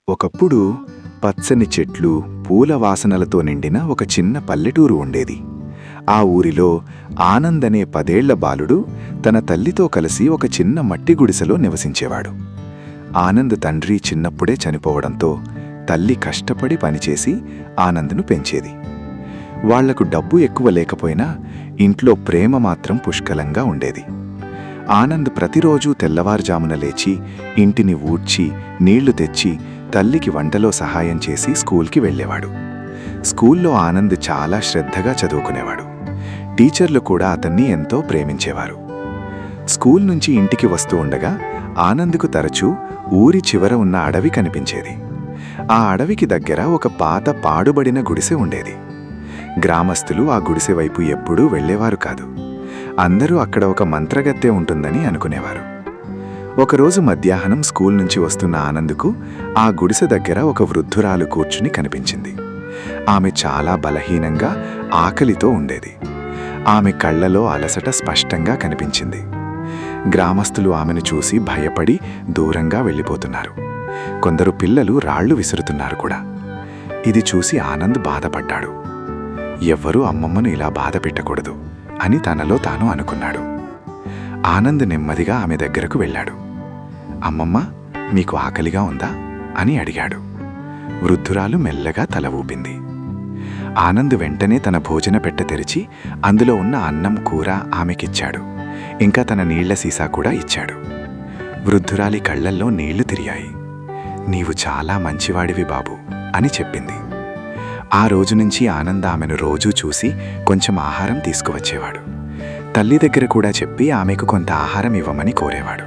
ఒకప్పుడు పచ్చని చెట్లు, పూల వాసనలతో నిండిన ఒక చిన్న పల్లెటూరు ఉండేది. ఆ ఊరిలో ఆనంద్ అనే 10 ఏళ్ల బాలుడు తన తల్లితో కలిసి ఒక చిన్న మట్టి గుడిసెలో నివసించేవాడు. ఆనంద్ తండ్రి చిన్నప్పుడే చనిపోవడంతో తల్లి కష్టపడి పనిచేసి ఆనంద్ను పెంచేది. వాళ్లకు డబ్బు ఎక్కువ లేకపోయినా ఇంట్లో ప్రేమ మాత్రం పుష్కలంగా ఉండేది. ఆనంద్ ప్రతిరోజూ తెల్లవారుజామున లేచి ఇంటిని ఊడ్చి నీళ్లు తెచ్చి తల్లికి వంటలో సహాయం చేసి స్కూల్కి వెళ్ళేవాడు. స్కూల్లో ఆనంద్ చాలా శ్రద్ధగా చదువుకునేవాడు. టీచర్లు కూడా అతన్ని ఎంతో ప్రేమించేవారు. స్కూల్ నుంచి ఇంటికి వస్తూ ఉండగా ఆనంద్కు తరచూ ఊరి చివర ఉన్న అడవి కనిపించేది. ఆ అడవికి దగ్గర ఒక పాత పాడుబడిన గుడిసె ఉండేది. గ్రామస్తులు ఆ గుడిసె వైపు ఎప్పుడూ వెళ్లేవారు కాదు. అందరూ అక్కడ ఒక మంత్రగత్తె ఉంటుందని అనుకునేవారు. ఒకరోజు మధ్యాహ్నం స్కూల్ నుంచి వస్తున్న ఆనంద్కు ఆ గుడిసె దగ్గర ఒక వృద్ధురాలు కూర్చుని కనిపించింది. ఆమె చాలా బలహీనంగా, ఆకలితో ఉండేది. ఆమె కళ్లలో అలసట స్పష్టంగా కనిపించింది. గ్రామస్తులు ఆమెను చూసి భయపడి దూరంగా వెళ్ళిపోతున్నారు. కొందరు పిల్లలు రాళ్లు విసురుతున్నారు కూడా. ఇది చూసి ఆనంద్ బాధపడ్డాడు. ఎవ్వరూ అమ్మమ్మను ఇలా బాధ పెట్టకూడదు అని తనలో తాను అనుకున్నాడు. ఆనంద్ నెమ్మదిగా ఆమె దగ్గరకు వెళ్ళాడు. అమ్మమ్మ, మీకు ఆకలిగా ఉందా అని అడిగాడు. వృద్ధురాలు మెల్లగా తల ఊపింది. ఆనంద్ వెంటనే తన భోజన పెట్టె తెరిచి అందులో ఉన్న అన్నం, కూర ఆమెకిచ్చాడు. ఇంకా తన నీళ్ల సీసా కూడా ఇచ్చాడు. వృద్ధురాలి కళ్లల్లో నీళ్లు తిరిగాయి. నీవు చాలా మంచివాడివి బాబు అని చెప్పింది. ఆ రోజు నుంచి ఆనంద్ ఆమెను రోజూ చూసి కొంచెం ఆహారం తీసుకువచ్చేవాడు. తల్లి దగ్గర కూడా చెప్పి ఆమెకు కొంత ఆహారం ఇవ్వమని కోరేవాడు.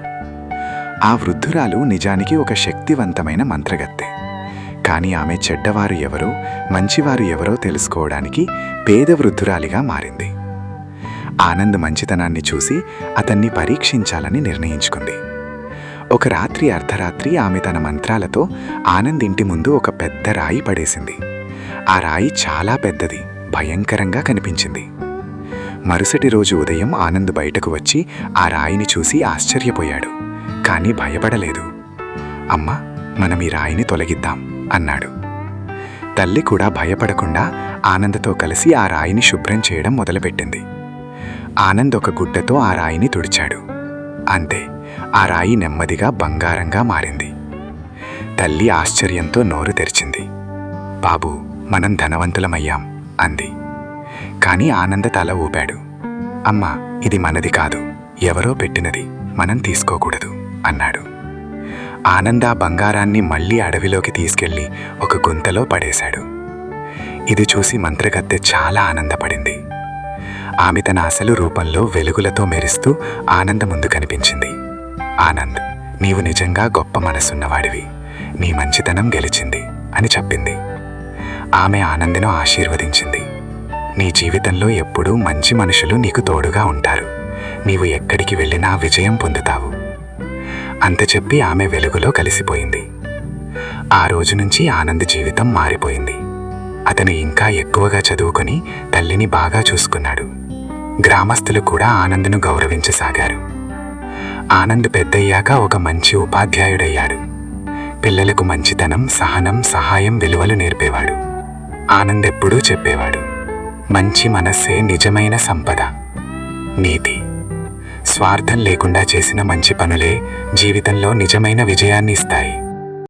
ఆ వృద్ధురాలు నిజానికి ఒక శక్తివంతమైన మంత్రగత్తె. కానీ ఆమె చెడ్డవారు ఎవరో, మంచివారు ఎవరో తెలుసుకోవడానికి పేద వృద్ధురాలిగా మారింది. ఆనంద్ మంచితనాన్ని చూసి అతన్ని పరీక్షించాలని నిర్ణయించుకుంది. ఒక రాత్రి అర్ధరాత్రి ఆమె తన మంత్రాలతో ఆనంద్ ఇంటి ముందు ఒక పెద్ద రాయి పడేసింది. ఆ రాయి చాలా పెద్దది, భయంకరంగా కనిపించింది. మరుసటి రోజు ఉదయం ఆనంద్ బయటకు వచ్చి ఆ రాయిని చూసి ఆశ్చర్యపోయాడు. కానీ భయపడలేదు. అమ్మా, మనం ఈ రాయిని తొలగిద్దాం అన్నాడు. తల్లి కూడా భయపడకుండా ఆనంద్తో కలిసి ఆ రాయిని శుభ్రం చేయడం మొదలుపెట్టింది. ఆనంద్ ఒక గుడ్డతో ఆ రాయిని తుడిచాడు. అంతే, ఆ రాయి నెమ్మదిగా బంగారంగా మారింది. తల్లి ఆశ్చర్యంతో నోరు తెరిచింది. బాబూ, మనం ధనవంతులమయ్యాం అంది. కాని ఆనంద్ తల ఊపాడు. అమ్మా, ఇది మనది కాదు, ఎవరో పెట్టినది, మనం తీసుకోకూడదు అన్నాడు. ఆనంద్ ఆ బంగారాన్ని మళ్లీ అడవిలోకి తీసుకెళ్లి ఒక గుంతలో పడేశాడు. ఇది చూసి మంత్రగత్తె చాలా ఆనందపడింది. ఆమె తన అసలు రూపంలో వెలుగులతో మెరుస్తూ ఆనంద్ ముందు కనిపించింది. ఆనంద్, నీవు నిజంగా గొప్ప మనసున్నవాడివి, నీ మంచితనం గెలిచింది అని చెప్పింది. ఆమె ఆనంద్ను ఆశీర్వదించింది. నీ జీవితంలో ఎప్పుడూ మంచి మనుషులు నీకు తోడుగా ఉంటారు. నీవు ఎక్కడికి వెళ్ళినా విజయం పొందుతావు అంత చెప్పి ఆమె వెలుగులో కలిసిపోయింది. ఆ రోజు నుంచి ఆనంద్ జీవితం మారిపోయింది. అతను ఇంకా ఎక్కువగా చదువుకొని తల్లిని బాగా చూసుకున్నాడు. గ్రామస్తులు కూడా ఆనంద్ను గౌరవించసాగారు. ఆనంద్ పెద్దయ్యాక ఒక మంచి ఉపాధ్యాయుడయ్యాడు. పిల్లలకు మంచితనం, సహనం, సహాయం విలువలు నేర్పేవాడు. ఆనంద్ ఎప్పుడూ చెప్పేవాడు, మంచి మనస్సే నిజమైన సంపద. నీతి, స్వార్థం లేకుండా చేసిన మంచి పనులే జీవితంలో నిజమైన విజయాన్ని ఇస్తాయి.